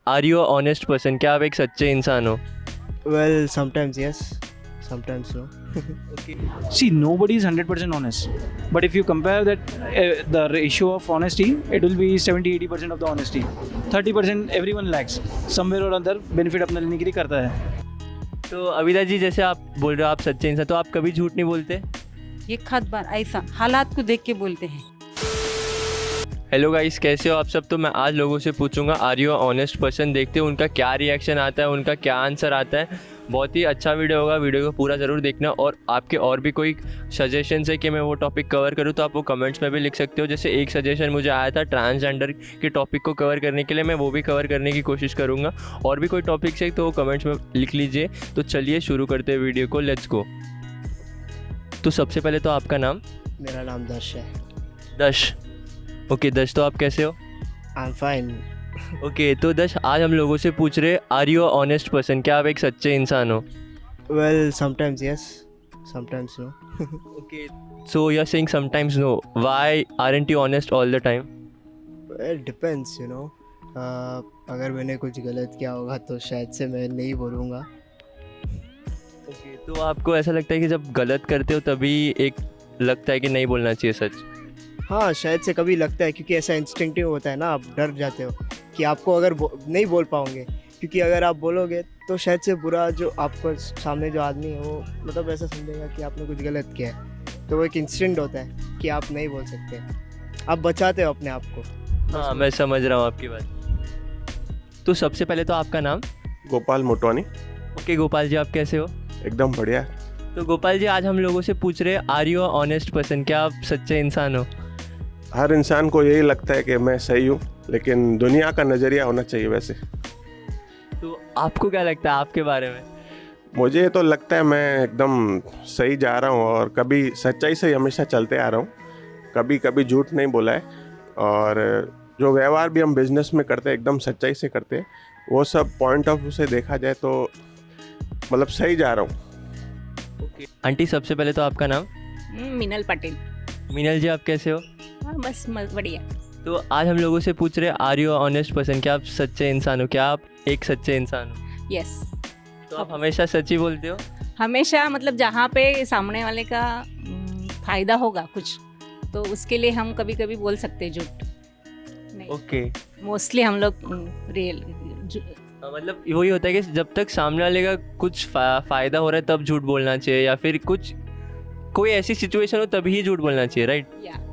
Are you a honest person? क्या आप एक सच्चे इंसान हो? Well, sometimes yes, sometimes no. See, nobody is 100% honest. But if you compare that, the ratio of honesty, it will be 70-80% of the honesty. 30% everyone lacks. Somewhere or other, benefit अपना लेने के लिए करता है. तो अविदा जी, जैसे आप बोल रहे हो आप सच्चे इंसान, तो आप कभी झूठ नहीं बोलते? ये खत बार ऐसा हालात को देख के बोलते हैं। हेलो गाइस, कैसे हो आप सब? तो मैं आज लोगों से पूछूंगा are you a honest person, देखते हैं उनका क्या रिएक्शन आता है, उनका क्या आंसर आता है। बहुत ही अच्छा वीडियो होगा, वीडियो को पूरा ज़रूर देखना। और आपके और भी कोई सजेशंस है कि मैं वो टॉपिक कवर करूँ तो आप वो कमेंट्स में भी लिख सकते हो। जैसे एक सजेशन मुझे आया था ट्रांसजेंडर के टॉपिक को कवर करने के लिए, मैं वो भी कवर करने की कोशिश करूँगा। और भी कोई टॉपिक्स है तो वो कमेंट्स में लिख लीजिए। तो चलिए शुरू करते हैं वीडियो को, लेट्स गो। तो सबसे पहले तो आपका नाम? मेरा नाम दर्श है। दश। ओके दश, तो आप कैसे हो? I'm fine. ओके तो दश, आज हम लोगों से पूछ रहे are you a honest person? क्या आप एक सच्चे इंसान हो? Well, sometimes yes, sometimes no. Okay, so you are saying sometimes no, why aren't you honest all the time? It depends, you know. अगर मैंने कुछ गलत किया होगा तो शायद से मैं नहीं बोलूँगा। ओके, तो आपको ऐसा लगता है कि जब गलत करते हो तभी एक लगता है कि नहीं बोलना चाहिए सच? हाँ, शायद से कभी लगता है, क्योंकि ऐसा इंस्टिंक्टिव होता है ना, आप डर जाते हो कि आपको अगर नहीं बोल पाओगे, क्योंकि अगर आप बोलोगे तो शायद से बुरा जो आपको सामने जो आदमी है वो मतलब ऐसा समझेगा कि आपने कुछ गलत किया है। तो वो एक इंस्टिंक्ट होता है कि आप नहीं बोल सकते, आप बचाते हो अपने आप को। हाँ, मैं समझ रहा हूँ आपकी बात। तो सबसे पहले तो आपका नाम? गोपाल मोटवानी। ओके गोपाल जी, आप कैसे हो? एकदम बढ़िया। तो गोपाल जी, आज हम लोगों से पूछ रहे are you a honest person? क्या आप सच्चे इंसान हो? हर इंसान को यही लगता है कि मैं सही हूँ, लेकिन दुनिया का नज़रिया होना चाहिए वैसे। तो आपको क्या लगता है आपके बारे में? मुझे तो लगता है मैं एकदम सही जा रहा हूँ और कभी सच्चाई से हमेशा चलते आ रहा हूँ, कभी कभी झूठ नहीं बोला है। और जो व्यवहार भी हम बिजनेस में करते हैं एकदम सच्चाई से करते हैं। वो सब पॉइंट ऑफ व्यू से देखा जाए तो मतलब सही जा रहा हूँ। ओके आंटी, सबसे पहले तो आपका नाम? मिनल पटेल। मीनल जी, आप कैसे हो? हाँ बस बढ़िया। तो आज हम लोगों से पूछ रहे are you a honest person? क्या आप सच्चे इंसान हो? क्या आप एक सच्चे इंसान हो? यस, तो आप हमेशा सच ही बोलते हो? हमेशा मतलब जहाँ पे सामने वाले का फायदा होगा कुछ, तो उसके लिए हम कभी कभी बोल सकते हैं झूठ। नहीं, ओके मोस्टली हम लोग रियल मतलब वही होता है कि जब तक सामने वाले का कुछ फ़ायदा हो रहा है तब झूठ बोलना चाहिए, या फिर कुछ कोई ऐसी सिचुएशन हो तभी ही झूठ बोलना चाहिए, राइट? या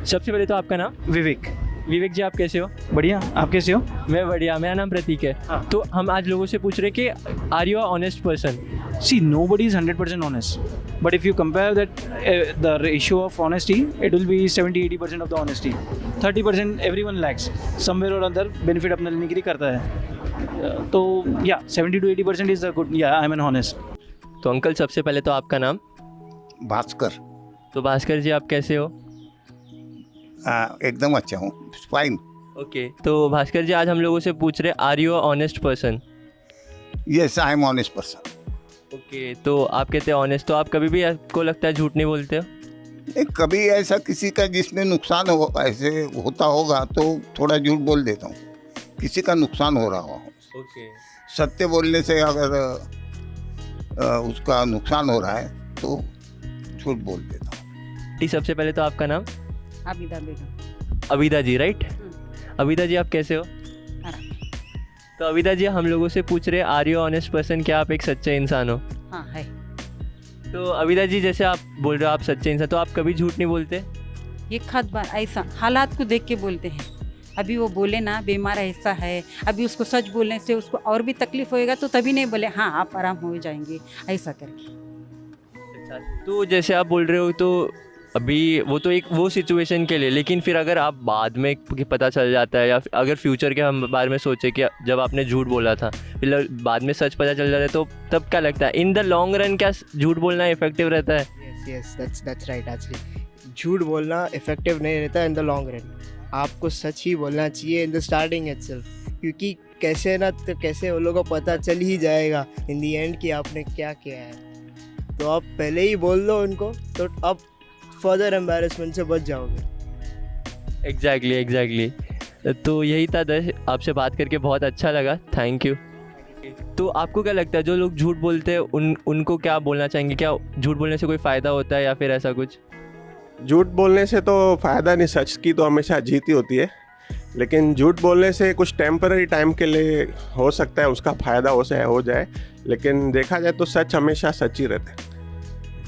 सबसे पहले तो आपका नाम? विवेक, विवेक जी, आप कैसे हो? बढ़िया. आप कैसे हो? मैं बढ़िया, मेरा नाम प्रतीक है। हाँ. तो हम आज लोगों से पूछ रहे कि are you a honest person? See, nobody is 100% honest. But if you compare that, the ratio of honesty, it will be 70-80% of the honesty. 30% everyone lacks. Somewhere or other, benefit अपना लेने के लिए करता है. तो yeah, 70-80% is the good. Yeah, I'm an honest. तो uncle, सबसे पहले तो आपका नाम? भास्कर. तो भास्कर जी, आप कैसे हो? एकदम अच्छा हूँ, फाइन. ओके तो भास्कर जी, आज हम लोगों से पूछ रहे are you a honest person? Yes, I am honest person. Okay, तो आप कहते हैं ऑनेस्ट, तो आप कभी भी आपको लगता है झूठ नहीं बोलते हो? नहीं, कभी ऐसा किसी का जिसमें नुकसान हो ऐसे होता होगा तो थोड़ा झूठ बोल देता हूँ, किसी का नुकसान हो रहा हो. ओके सत्य बोलने से अगर उसका नुकसान हो रहा है तो झूठ बोल देता हूँ. ठीक, सबसे पहले तो आपका नाम? आबिदा बेगम। अविदा जी, राइट? अविदा जी, आप कैसे हो? तो अविदा जी, हम लोगों से पूछ रहे आर यू ऑनेस्ट पर्सन? क्या आप एक सच्चे इंसान हो? हाँ है। तो अविदा जी, जैसे आप बोल रहे हो आप सच्चे इंसान, तो आप कभी झूठ नहीं बोलते? ये खत बार ऐसा हालात को देख के बोलते हैं। अभी वो बोले ना बीमार ऐसा है, अभी उसको सच बोलने से उसको और भी तकलीफ होएगा, तो तभी नहीं बोले हाँ आप आराम हो जाएंगे ऐसा करके। अच्छा, तो जैसे आप बोल रहे हो तो अभी वो तो एक वो सिचुएशन के लिए, लेकिन फिर अगर आप बाद में पता चल जाता है, या फिर अगर फ्यूचर के हम बारे में सोचे कि जब आपने झूठ बोला था फिर बाद में सच पता चल जाता है, तो तब क्या लगता है इन द लॉन्ग रन क्या झूठ बोलना इफेक्टिव रहता है? Yes, that's right actually. झूठ बोलना इफेक्टिव नहीं रहता इन द लॉन्ग रन. आपको सच ही बोलना चाहिए इन द स्टार्टिंग इटसेल्फ, क्योंकि कैसे ना तो कैसे वो लोगों को पता चल ही जाएगा इन द एंड कि आपने क्या किया है. तो आप पहले ही बोल दो उनको, तो आप फर्दर एम्बैरेसमेंट से बच जाओगे. एग्जैक्टली. तो यही था दर्श, आपसे बात करके बहुत अच्छा लगा, थैंक यू। तो आपको क्या लगता है जो लोग झूठ बोलते हैं उनको क्या बोलना चाहेंगे? क्या झूठ बोलने से कोई फ़ायदा होता है या फिर ऐसा कुछ? झूठ बोलने से तो फ़ायदा नहीं, सच की तो हमेशा जीत ही होती है। लेकिन झूठ बोलने से कुछ टेम्पररी टाइम के लिए हो सकता है उसका फ़ायदा हो जाए, लेकिन देखा जाए तो सच हमेशा सच ही रहता है।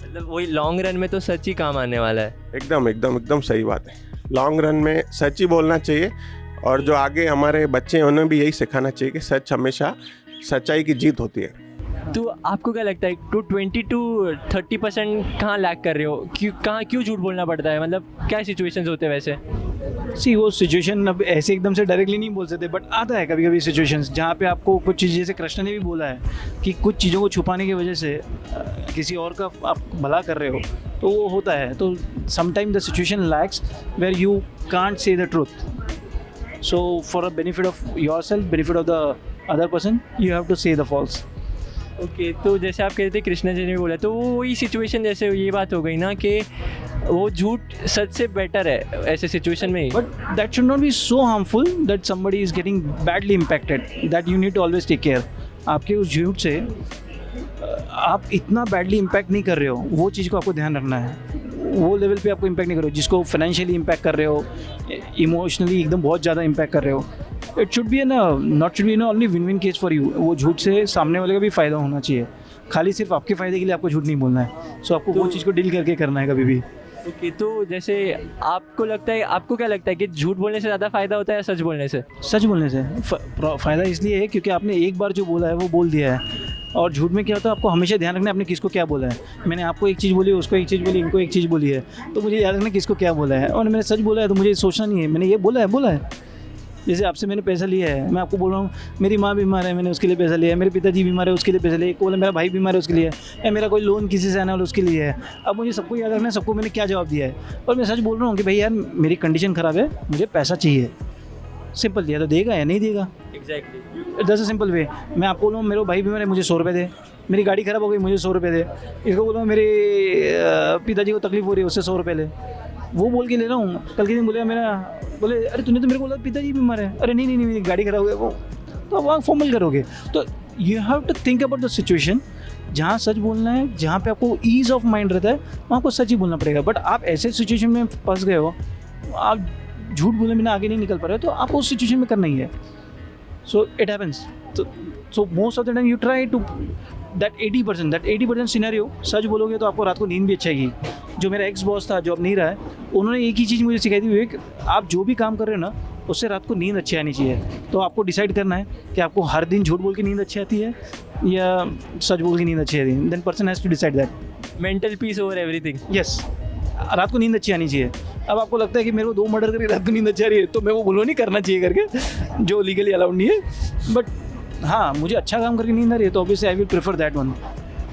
मतलब वही लॉन्ग रन में तो सच ही काम आने वाला है। एकदम एकदम एकदम सही बात है। लॉन्ग रन में सच ही बोलना चाहिए, और जो आगे हमारे बच्चे हैं उन्हें भी यही सिखाना चाहिए कि सच हमेशा, सच्चाई की जीत होती है। तो आपको क्या लगता है टू 20 to 30% कहाँ लैग कर रहे हो? क्यों झूठ बोलना पड़ता है? मतलब क्या सिचुएशंस होते हैं वैसे? सी वो सिचुएशन अब ऐसे एकदम से डायरेक्टली नहीं बोल सकते, बट आता है कभी कभी सिचुएशंस जहाँ पे आपको कुछ चीज़, जैसे कृष्ण ने भी बोला है कि कुछ चीज़ों को छुपाने की वजह से किसी और का आप भला कर रहे हो, तो वो होता है। तो sometime the situation lacks where you can't say the truth, so for a benefit of your self, benefit of the other person, you have to say the false. Okay, तो जैसे आप कहते थे कृष्णा जी ने बोला, तो वो वही सिचुएशन, जैसे ये बात हो गई ना कि वो झूठ सच से बेटर है ऐसे सिचुएशन में ही। But that should not be so harmful that somebody is getting badly impacted. That you need to always take care. आपके उस झूठ से आप इतना बैडली इम्पैक्ट नहीं कर रहे हो, वो चीज़ को आपको ध्यान रखना है। वो लेवल पे आपको इम्पैक्ट नहीं कर रहे हो जिसको फाइनेंशियली इम्पैक्ट कर रहे हो, इमोशनली एकदम बहुत ज़्यादा इम्पैक्ट कर रहे हो। It should be not should be only win win case for you. वो झूठ से सामने वाले का भी फ़ायदा होना चाहिए, खाली सिर्फ आपके फ़ायदे के लिए आपको झूठ नहीं बोलना है। सो आपको वो चीज़ को डील करके करना है कभी भी। ओके, तो जैसे आपको क्या लगता है कि झूठ बोलने से ज़्यादा फ़ायदा होता है या सच बोलने से? सच बोलने से फ़ायदा इसलिए है क्योंकि आपने एक बार जो बोला है वो बोल दिया है, और झूठ में क्या होता है आपको हमेशा ध्यान रखना है आपने किसको क्या बोला है। मैंने आपको एक चीज़ बोली, उसको एक चीज़ बोली, इनको एक चीज़ बोली है, तो मुझे याद रखना किसको क्या बोला है। और मैंने सच बोला है तो मुझे सोचना नहीं है मैंने ये बोला है। जैसे आपसे मैंने पैसा लिया है, मैं आपको बोल रहा हूँ मेरी माँ बीमार है, मैंने उसके लिए पैसा लिया है, मेरे पिताजी बीमार है उसके लिए पैसा लिया, एक बोला मेरा भाई बीमार है उसके लिए, या मेरा कोई लोन किसी से आना वाला उसके लिए है। अब मुझे सबको याद रखना है सबको मैंने क्या जवाब दिया है, और मैं सच बोल रहा हूँ कि भाई यार मेरी कंडीशन ख़राब है, मुझे पैसा चाहिए। सिंपल दिया तो देगा या नहीं देगा, exactly. That's a simple way. मैं आपको बोलूँ मेरे भाई बीमार है, मुझे 100 रुपये दे, मेरी गाड़ी ख़राब हो गई, मुझे 100 रुपये दे, इसको बोलो मेरे पिताजी को तकलीफ हो रही है, उससे 100 रुपये ले। वो बोल के ले रहा हूँ, कल के दिन बोले अरे तूने तो मेरे को बोला पिताजी बीमार है, अरे नहीं मेरी गाड़ी खराब हो गई, वो तो आप वहाँ फॉर्मल करोगे। तो you have to think about the situation, जहाँ सच बोलना है, जहाँ पे आपको ईज ऑफ माइंड रहता है वहाँ आपको सच ही बोलना पड़ेगा। बट आप ऐसे सिचुएशन में फंस गए हो, आप झूठ बोले बिना आगे नहीं निकल पा रहे हो, तो आपको उस सिचुएशन में करना ही है। So it happens. So most of the time you try to that 80% scenario सच बोलोगे तो आपको रात को नींद भी अच्छा आएगी। जो मेरा एक्स बॉस था जो अब नहीं रहा है, उन्होंने एक ही चीज़ मुझे सिखाई थी, विवेक आप जो भी काम कर रहे हो ना उससे रात को नींद अच्छी आनी चाहिए। तो आपको डिसाइड करना है कि आपको हर दिन झूठ बोल के नींद अच्छी आती है या सच बोल के नींद अच्छी आती है। Then person has to decide that. Mental peace over everything. Yes, रात को नींद अच्छी आनी चाहिए। अब आपको लगता है कि मेरे को 2 मर्डर करके रात को नींद अच्छी आ रही है, तो मैं वो बोलो नहीं करना चाहिए करके, जो लीगली अलाउड नहीं है। बट हाँ, मुझे अच्छा काम करके नींद आ रही है तो obviously I will prefer that one.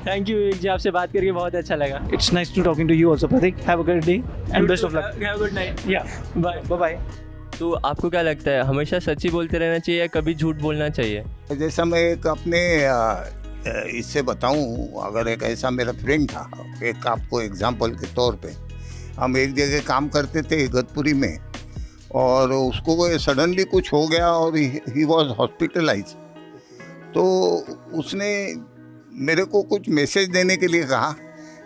Thank you Vivek ji, आपसे बात करके बहुत अच्छा लगा। It's nice to talking to you also Prateek. Have a great day and best of luck. Have a good night. Yeah bye bye. तो आपको क्या लगता है हमेशा सच ही बोलते रहना चाहिए या कभी झूठ बोलना चाहिए? जैसा मैं एक अपने इससे बताऊं, अगर एक ऐसा मेरा फ्रेंड था, एक आपको एग्जांपल के तौर पे, हम एक जगह काम करते थे इगतपुरी में, और उसको सडनली कुछ हो गया और ही वॉज हॉस्पिटलाइज। तो उसने मेरे को कुछ मैसेज देने के लिए कहा,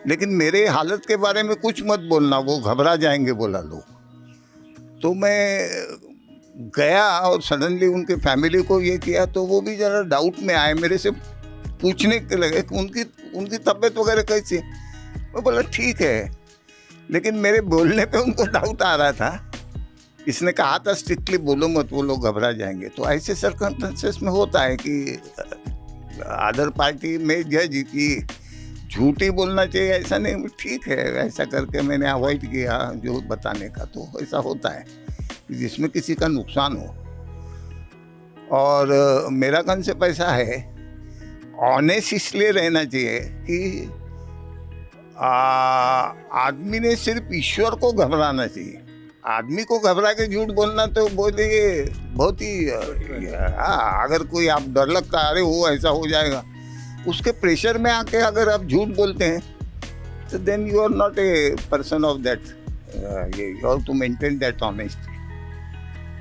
लेकिन मेरे हालत के बारे में कुछ मत बोलना, वो घबरा जाएंगे बोला लोग। तो मैं गया और सडनली उनके फैमिली को ये किया, तो वो भी ज़रा डाउट में आए, मेरे से पूछने के लगे कि उनकी तबीयत वगैरह कैसी। मैं बोला ठीक है, लेकिन मेरे बोलने पे उनको डाउट आ रहा था। इसने कहा था स्ट्रिक्टली बोलो मत, वो लोग घबरा जाएंगे। तो ऐसे सर्कमस्टेंसेस में होता है कि अदर पार्टी में जज कि झूठ ही बोलना चाहिए, ऐसा नहीं, ठीक है, ऐसा करके मैंने अवॉइड किया जो बताने का। तो ऐसा होता है जिसमें किसी का नुकसान हो। और मेरा कंसेप्ट ऐसा है, ऑनेस्ट इसलिए रहना चाहिए कि आदमी ने सिर्फ ईश्वर को घबराना चाहिए। आदमी को घबरा के झूठ बोलना तो बोलिए बहुत ही अगर कोई आप डर लगता है अरे वो ऐसा हो जाएगा, उसके प्रेशर में आके अगर आप झूठ बोलते हैं तो then you are not a person of that, you have to maintain that honesty.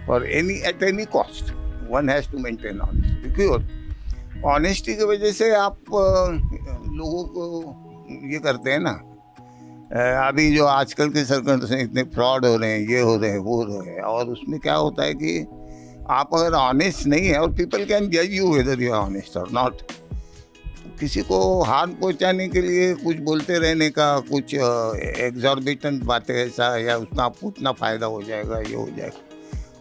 For any at any cost one has to maintain honesty, क्योंकि ऑनेस्टी की वजह से आप लोगों को ये करते हैं ना। अभी जो आजकल के सर्कल से इतने फ्रॉड हो रहे हैं, ये हो रहे हैं, वो हो रहे हैं, और उसमें क्या होता है कि आप अगर ऑनेस्ट नहीं है, और पीपल कैन जज you whether you are honest और नॉट। किसी को हार्म पहुंचाने के लिए कुछ बोलते रहने का, कुछ एग्जॉर्बिटेंट बातें ऐसा, या उसका उतना फ़ायदा हो जाएगा, ये हो जाएगा,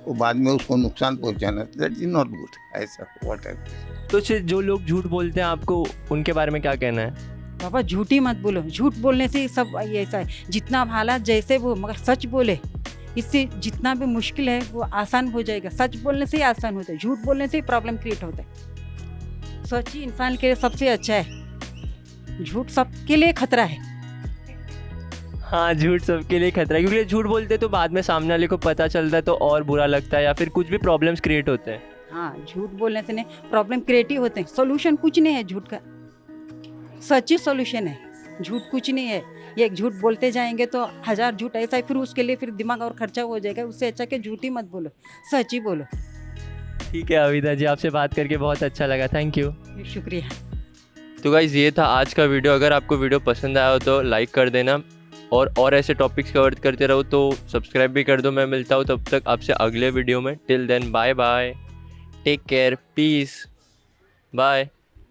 वो बाद में उसको नुकसान पहुंचाना, दैट इज नॉट गुड। ऐसा व्हाट एवर। तो जो लोग झूठ बोलते हैं आपको उनके बारे में क्या कहना है? बाबा झूठी मत बोलो, झूठ बोलने से ही सब ऐसा है। जितना हालात जैसे वो, मगर सच बोले, इससे जितना भी मुश्किल है वो आसान हो जाएगा। सच बोलने से ही आसान होता है, झूठ बोलने से ही प्रॉब्लम क्रिएट होता है। सच ही इंसान के लिए सबसे अच्छा है, झूठ सबके लिए खतरा है। हाँ, झूठ सबके लिए खतरा है, क्योंकि झूठ बोलते तो बाद में सामने वाले को पता चलता है तो और बुरा लगता है, या फिर कुछ भी प्रॉब्लम्स क्रिएट होते हैं। हाँ, झूठ बोलने से नहीं, प्रॉब्लम क्रिएट ही होते हैं। सोल्यूशन कुछ नहीं है झूठ का, सच ही सोल्यूशन है, झूठ कुछ नहीं है। ये एक झूठ बोलते जाएंगे तो 1000 झूठ ऐसा है, फिर उसके लिए फिर दिमाग और खर्चा हो जाएगा। उससे अच्छा कि झूठ ही मत बोलो, सच ही बोलो। ठीक है अविदा जी, आपसे बात करके बहुत अच्छा लगा, थैंक यू। शुक्रिया। तो गाइज़ ये था आज का वीडियो। अगर आपको वीडियो पसंद आया हो तो लाइक कर देना, और ऐसे टॉपिक्स कवर करते रहो तो सब्सक्राइब भी कर दो। मैं मिलता हूँ तब तक आपसे अगले वीडियो में। Till then bye bye, take care, peace, bye.